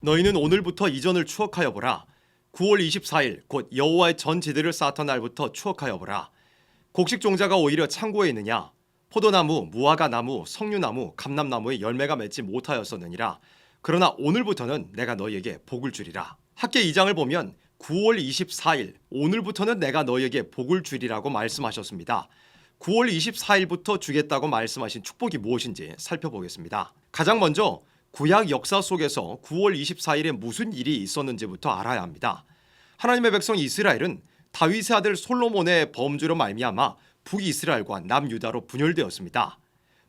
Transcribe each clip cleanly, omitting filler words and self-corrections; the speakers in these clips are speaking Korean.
너희는 오늘부터 이전을 추억하여 보라. 9월 24일 곧 여호와의 전지들을 쌓았던 날부터 추억하여 보라. 곡식 종자가 오히려 창고에 있느냐? 포도나무, 무화과나무, 석류나무, 감람나무의 열매가 맺지 못하였었느니라. 그러나 오늘부터는 내가 너희에게 복을 주리라. 학계 2장을 보면 9월 24일 오늘부터는 내가 너희에게 복을 주리라고 말씀하셨습니다. 9월 24일부터 주겠다고 말씀하신 축복이 무엇인지 살펴보겠습니다. 가장 먼저 구약 역사 속에서 9월 24일에 무슨 일이 있었는지부터 알아야 합니다. 하나님의 백성 이스라엘은 다윗의 아들 솔로몬의 범죄로 말미암아 북이스라엘과 남유다로 분열되었습니다.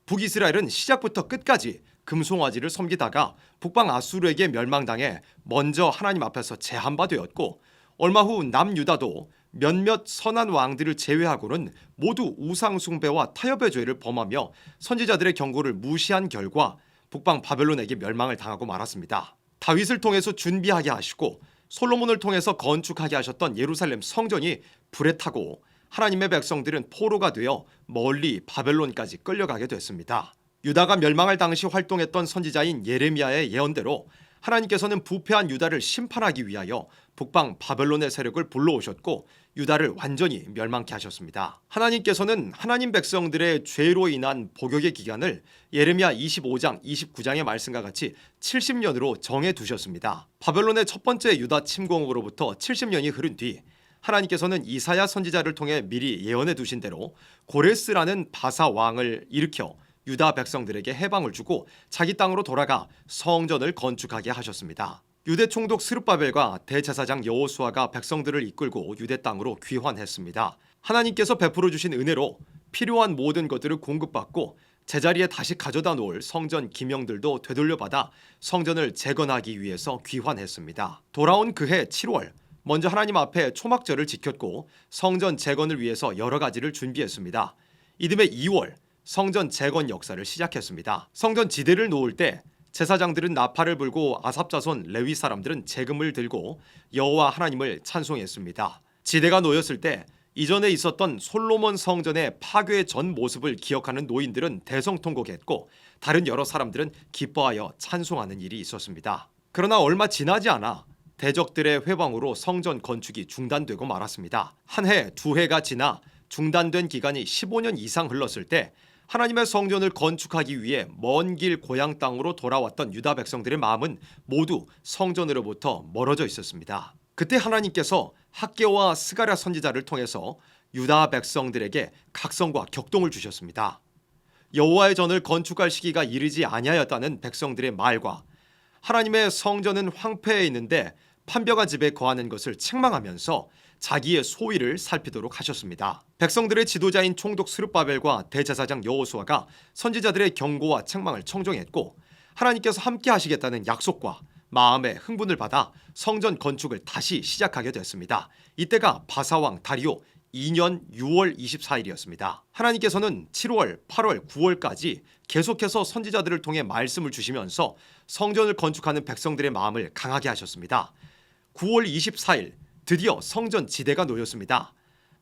북이스라엘은 시작부터 끝까지 금송아지를 섬기다가 북방 아수르에게 멸망당해 먼저 하나님 앞에서 제한바 되었고, 얼마 후 남유다도 몇몇 선한 왕들을 제외하고는 모두 우상 숭배와 타협의 죄를 범하며 선지자들의 경고를 무시한 결과 북방 바벨론에게 멸망을 당하고 말았습니다. 다윗을 통해서 준비하게 하시고 솔로몬을 통해서 건축하게 하셨던 예루살렘 성전이 불에 타고 하나님의 백성들은 포로가 되어 멀리 바벨론까지 끌려가게 됐습니다. 유다가 멸망할 당시 활동했던 선지자인 예레미야의 예언대로 하나님께서는 부패한 유다를 심판하기 위하여 북방 바벨론의 세력을 불러오셨고 유다를 완전히 멸망케 하셨습니다. 하나님께서는 하나님 백성들의 죄로 인한 복역의 기간을 예레미야 25장 29장의 말씀과 같이 70년으로 정해두셨습니다. 바벨론의 첫 번째 유다 침공으로부터 70년이 흐른 뒤 하나님께서는 이사야 선지자를 통해 미리 예언해 두신 대로 고레스라는 바사 왕을 일으켜 유다 백성들에게 해방을 주고 자기 땅으로 돌아가 성전을 건축하게 하셨습니다. 유대 총독 스룹바벨과 대제사장 여호수아가 백성들을 이끌고 유대 땅으로 귀환했습니다. 하나님께서 베풀어 주신 은혜로 필요한 모든 것들을 공급받고 제자리에 다시 가져다 놓을 성전 기명들도 되돌려받아 성전을 재건하기 위해서 귀환했습니다. 돌아온 그해 7월 먼저 하나님 앞에 초막절을 지켰고 성전 재건을 위해서 여러 가지를 준비했습니다. 이듬해 2월 성전 재건 역사를 시작했습니다. 성전 지대를 놓을 때 제사장들은 나팔을 불고 아삽 자손 레위 사람들은 재금을 들고 여호와 하나님을 찬송했습니다. 지대가 놓였을 때 이전에 있었던 솔로몬 성전의 파괴 전 모습을 기억하는 노인들은 대성통곡했고 다른 여러 사람들은 기뻐하여 찬송하는 일이 있었습니다. 그러나 얼마 지나지 않아 대적들의 회방으로 성전 건축이 중단되고 말았습니다. 한 해, 두 해가 지나 중단된 기간이 15년 이상 흘렀을 때 하나님의 성전을 건축하기 위해 먼 길 고향 땅으로 돌아왔던 유다 백성들의 마음은 모두 성전으로부터 멀어져 있었습니다. 그때 하나님께서 학개와 스가랴 선지자를 통해서 유다 백성들에게 각성과 격동을 주셨습니다. 여호와의 전을 건축할 시기가 이르지 아니하였다는 백성들의 말과 하나님의 성전은 황폐해 있는데 판벽한 집에 거하는 것을 책망하면서 자기의 소위를 살피도록 하셨습니다. 백성들의 지도자인 총독 스룹바벨과 대제사장 여호수아가 선지자들의 경고와 책망을 청종했고 하나님께서 함께 하시겠다는 약속과 마음의 흥분을 받아 성전 건축을 다시 시작하게 됐습니다. 이때가 바사왕 다리오 2년 6월 24일이었습니다. 하나님께서는 7월, 8월, 9월까지 계속해서 선지자들을 통해 말씀을 주시면서 성전을 건축하는 백성들의 마음을 강하게 하셨습니다. 9월 24일 드디어 성전 지대가 놓였습니다.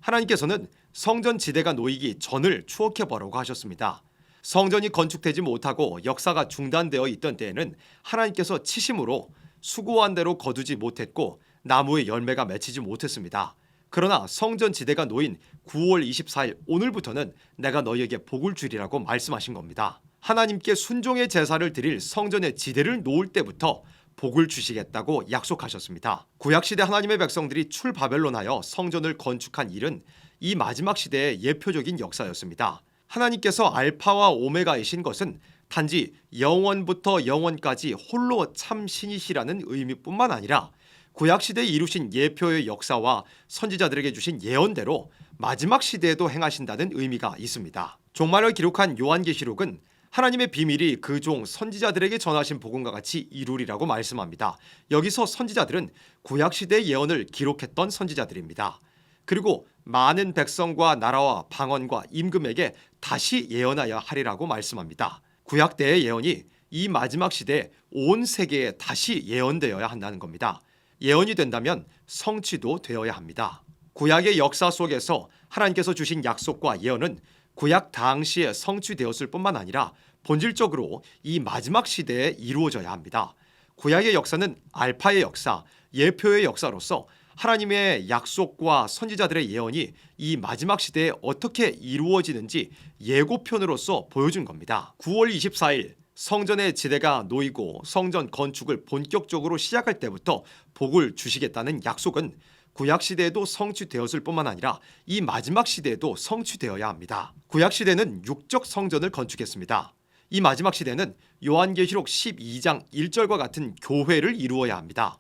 하나님께서는 성전 지대가 놓이기 전을 추억해 보라고 하셨습니다. 성전이 건축되지 못하고 역사가 중단되어 있던 때에는 하나님께서 치심으로 수고한 대로 거두지 못했고 나무의 열매가 맺히지 못했습니다. 그러나 성전 지대가 놓인 9월 24일 오늘부터는 내가 너희에게 복을 주리라고 말씀하신 겁니다. 하나님께 순종의 제사를 드릴 성전의 지대를 놓을 때부터 복을 주시겠다고 약속하셨습니다. 구약시대 하나님의 백성들이 출바벨론하여 성전을 건축한 일은 이 마지막 시대의 예표적인 역사였습니다. 하나님께서 알파와 오메가이신 것은 단지 영원부터 영원까지 홀로 참 신이시라는 의미뿐만 아니라 구약시대에 이루신 예표의 역사와 선지자들에게 주신 예언대로 마지막 시대에도 행하신다는 의미가 있습니다. 종말을 기록한 요한계시록은 하나님의 비밀이 그 종 선지자들에게 전하신 복음과 같이 이루리라고 말씀합니다. 여기서 선지자들은 구약시대의 예언을 기록했던 선지자들입니다. 그리고 많은 백성과 나라와 방언과 임금에게 다시 예언하여 하리라고 말씀합니다. 구약 때의 예언이 이 마지막 시대에 온 세계에 다시 예언되어야 한다는 겁니다. 예언이 된다면 성취도 되어야 합니다. 구약의 역사 속에서 하나님께서 주신 약속과 예언은 구약 당시에 성취되었을 뿐만 아니라 본질적으로 이 마지막 시대에 이루어져야 합니다. 구약의 역사는 알파의 역사, 예표의 역사로서 하나님의 약속과 선지자들의 예언이 이 마지막 시대에 어떻게 이루어지는지 예고편으로서 보여준 겁니다. 9월 24일 성전의 지대가 놓이고 성전 건축을 본격적으로 시작할 때부터 복을 주시겠다는 약속은 구약 시대에도 성취되었을 뿐만 아니라 이 마지막 시대에도 성취되어야 합니다. 구약 시대는 육적 성전을 건축했습니다. 이 마지막 시대는 요한계시록 12장 1절과 같은 교회를 이루어야 합니다.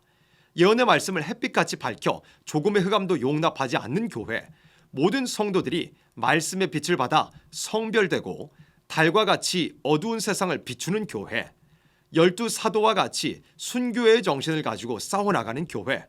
예언의 말씀을 햇빛같이 밝혀 조금의 흑암도 용납하지 않는 교회, 모든 성도들이 말씀의 빛을 받아 성별되고 달과 같이 어두운 세상을 비추는 교회, 12사도와 같이 순교의 정신을 가지고 싸워나가는 교회,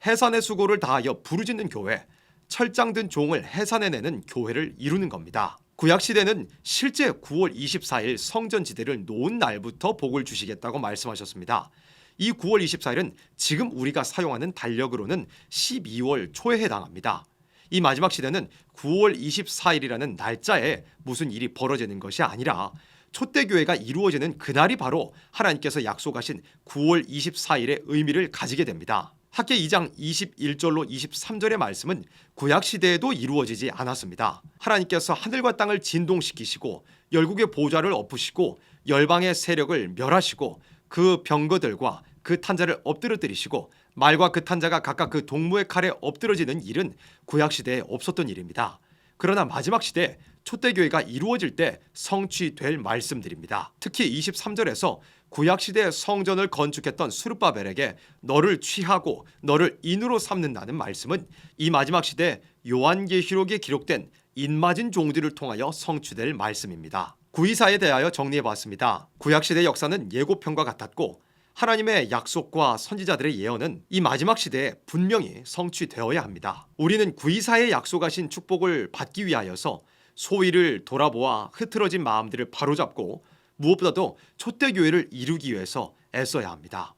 해산의 수고를 다하여 부르짖는 교회, 철장든 종을 해산해내는 교회를 이루는 겁니다. 구약시대는 실제 9월 24일 성전지대를 놓은 날부터 복을 주시겠다고 말씀하셨습니다. 이 9월 24일은 지금 우리가 사용하는 달력으로는 12월 초에 해당합니다. 이 마지막 시대는 9월 24일이라는 날짜에 무슨 일이 벌어지는 것이 아니라 초대교회가 이루어지는 그날이 바로 하나님께서 약속하신 9월 24일의 의미를 가지게 됩니다. 학계 2장 21절로 23절의 말씀은 구약시대에도 이루어지지 않았습니다. 하나님께서 하늘과 땅을 진동시키시고 열국의 보좌를 엎으시고 열방의 세력을 멸하시고 그 병거들과 그 탄자를 엎드러뜨리시고 말과 그 탄자가 각각 그 동무의 칼에 엎드러지는 일은 구약시대에 없었던 일입니다. 그러나 마지막 시대 초대교회가 이루어질 때 성취될 말씀들입니다. 특히 23절에서 구약시대 성전을 건축했던 스룹바벨에게 너를 취하고 너를 인으로 삼는다는 말씀은 이 마지막 시대 요한계시록에 기록된 인맞은 종들을 통하여 성취될 말씀입니다. 924에 대하여 정리해봤습니다. 구약시대 역사는 예고편과 같았고 하나님의 약속과 선지자들의 예언은 이 마지막 시대에 분명히 성취되어야 합니다. 우리는 924에 약속하신 축복을 받기 위하여서 소위를 돌아보아 흐트러진 마음들을 바로잡고 무엇보다도 초대교회를 이루기 위해서 애써야 합니다.